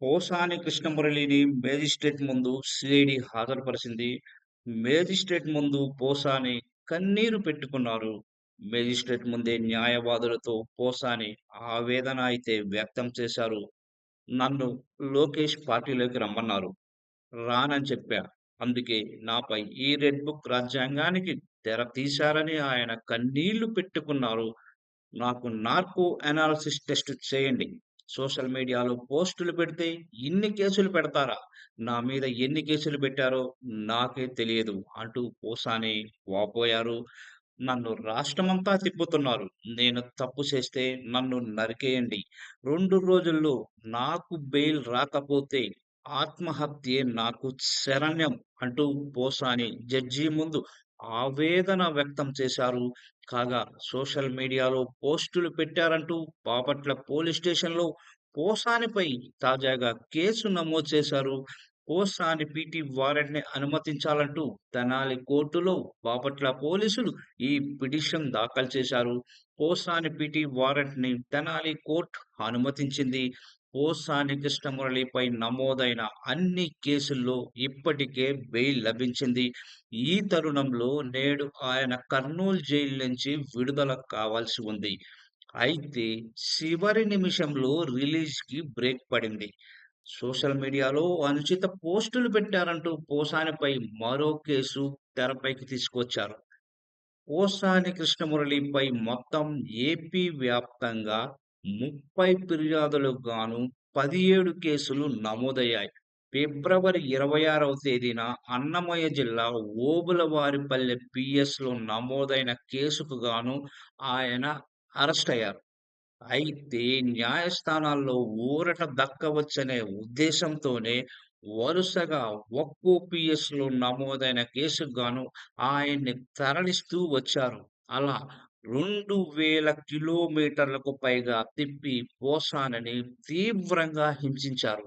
Posani కృష్ణమురళిని magistrate ముందు CID హాజరుపరిచింది. Magistrate ముందు పోసాని కన్నీరు పెట్టుకున్నారు. మేజిస్ట్రేట్ ముందే న్యాయవాదులతో పోసాని ఆవేదన అయితే వ్యక్తం చేశారు. నన్ను లోకేష్ పార్టీలోకి రమ్మన్నారు. రానని చెప్పా. అందుకే నాపై ఈ రెడ్ బుక్ రాజ్యాంగానికి తెర తీశారని ఆయన కన్నీళ్లు పెట్టుకున్నారు. నాకు నార్కో అనాలిసిస్ టెస్ట్ చేయండి. సోషల్ మీడియాలో పోస్టులు పెడితే ఇన్ని కేసులు పెడతారా? నా మీద ఎన్ని కేసులు పెట్టారో నాకే తెలియదు అంటూ పోసాని వాపోయారు. నన్ను రాష్ట్రమంతా తిప్పుతున్నారు. నేను తప్పు చేస్తే నన్ను నరికేయండి. 2 రోజుల్లో నాకు బెయిల్ రాకపోతే ఆత్మహత్యే నాకు శరణ్యం అంటూ పోసాని జడ్జి ముందు ఆవేదన వ్యక్తం చేశారు. కాగా సోషల్ మీడియాలో పోస్టులు పెట్టారంటూ బాపట్ల పోలీస్ స్టేషన్‌లో పోసానిపై తాజాగా కేసు నమోదు చేశారు. పోసాని పీటీ వారెంట్‌ని అనుమతించాలంటూ తెనాలి కోర్టులో బాపట్ల పోలీసులు ఈ పిటిషన్ దాఖలు చేశారు. పోసాని పీటీ వారెంట్‌ని తెనాలి కోర్ట్ అనుమతించింది. పోసాని కృష్ణమురళిపై నమోదైన అన్ని కేసుల్లో ఇప్పటికే బెయిల్ లభించింది. ఈ తరుణంలో నేడు ఆయన కర్నూలు జైలు నుంచి విడుదల కావాల్సి ఉంది. అయితే చివరి నిమిషంలో రిలీజ్‌కి బ్రేక్ పడింది. సోషల్ మీడియాలో అనుచిత పోస్టులు పెట్టారంటూ పోసానిపై మరో కేసు తెరపైకి తీసుకొచ్చారు. పోసాని కృష్ణమురళిపై మొత్తం ఏపీ వ్యాప్తంగా 30 ఫిర్యాదులకు గాను 17 కేసులు నమోదయ్యాయి. ఫిబ్రవరి 26వ తేదీన అన్నమయ్య జిల్లా ఓబులవారిపల్లె పిఎస్‌లో నమోదైన కేసుకు గాను ఆయన అరెస్టయ్యారు. అయితే న్యాయస్థానాల్లో ఊరట దక్కవచ్చనే ఉద్దేశంతోనే వరుసగా ఒక్కో పీఎస్‌లో నమోదైన కేసుకు గాను ఆయన్ని తరలిస్తూ వచ్చారు. అలా 2000 కిలోమీటర్లకు పైగా తిప్పి పోసానిని తీవ్రంగా హింసించారు.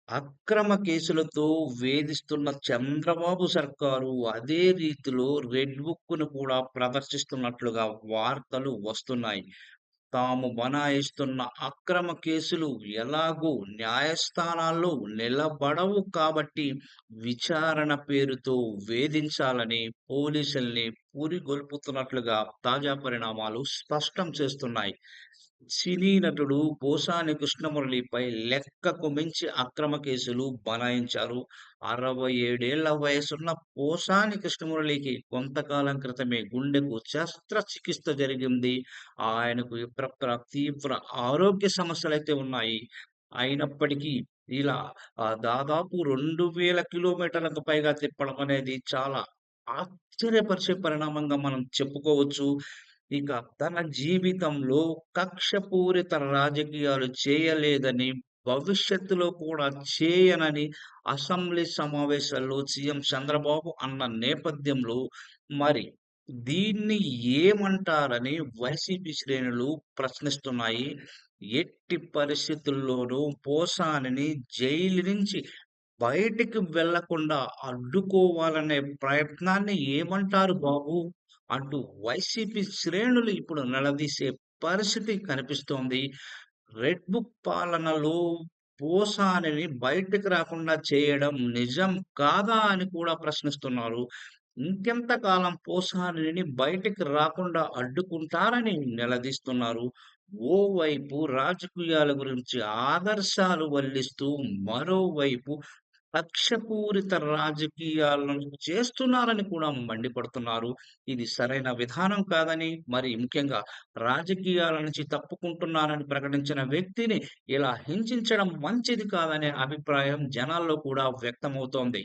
అక్రమ కేసులతో వేధిస్తున్న చంద్రబాబు సర్కారు అదే రీతిలో రెడ్ బుక్కును కూడా ప్రదర్శిస్తున్నట్లుగా వార్తలు వస్తున్నాయి. తాము బనాయిస్తున్న అక్రమ కేసులు ఎలాగూ న్యాయస్థానాల్లో నిలబడవు కాబట్టి విచారణ పేరుతో వేధించాలని పోలీసుల్ని పురిగొల్పుతున్నట్లుగా తాజా పరిణామాలు స్పష్టం చేస్తున్నాయి. సినీ నటుడు పోసాని కృష్ణమురళిపై లెక్కకు మించి అక్రమ కేసులు బనాయించారు. 67 ఏళ్ల వయసున్న పోసాని కృష్ణమురళికి కొంతకాలం క్రితమే గుండెకు శస్త్రచికిత్స జరిగింది. ఆయనకు ఇప్పుడక్కడ తీవ్ర ఆరోగ్య సమస్యలైతే ఉన్నాయి. అయినప్పటికీ ఇలా దాదాపు 2000 కిలోమీటర్లకు పైగా తిప్పడం అనేది చాలా ఆశ్చర్యపరిచే పరిణామంగా మనం చెప్పుకోవచ్చు. ఇక తన జీవితంలో కక్షపూరిత రాజకీయాలు చేయలేదని, భవిష్యత్తులో కూడా చేయనని అసెంబ్లీ సమావేశాల్లో సీఎం చంద్రబాబు అన్న నేపథ్యంలో మరి దీన్ని ఏమంటారని వైసీపీ శ్రేణులు ప్రశ్నిస్తున్నాయి. ఎట్టి పరిస్థితుల్లోనూ పోసానిని జైలు నుంచి బయటికి వెళ్ళకుండా అడ్డుకోవాలనే ప్రయత్నాన్ని ఏమంటారు బాబు? అంటూ వైసీపీ శ్రేణులు ఇప్పుడు నిలదీసే పరిస్థితి కనిపిస్తోంది. రెడ్ బుక్ పాలనలో పోసానిని బయటకు రాకుండా చేయడం నిజం కాదా అని కూడా ప్రశ్నిస్తున్నారు. ఇంకెంతకాలం పోసానిని బయటికి రాకుండా అడ్డుకుంటారని నిలదీస్తున్నారు. ఓవైపు రాజకీయాల గురించి ఆదర్శాలు వల్లిస్తూ, మరోవైపు కక్షపూరిత రాజకీయాలను చేస్తున్నారని కూడా మండిపడుతున్నారు. ఇది సరైన విధానం కాదని, మరి ముఖ్యంగా రాజకీయాల నుంచి తప్పుకుంటున్నానని ప్రకటించిన వ్యక్తిని ఇలా హింసించడం మంచిది కాదనే అభిప్రాయం జనాల్లో కూడా వ్యక్తమవుతోంది.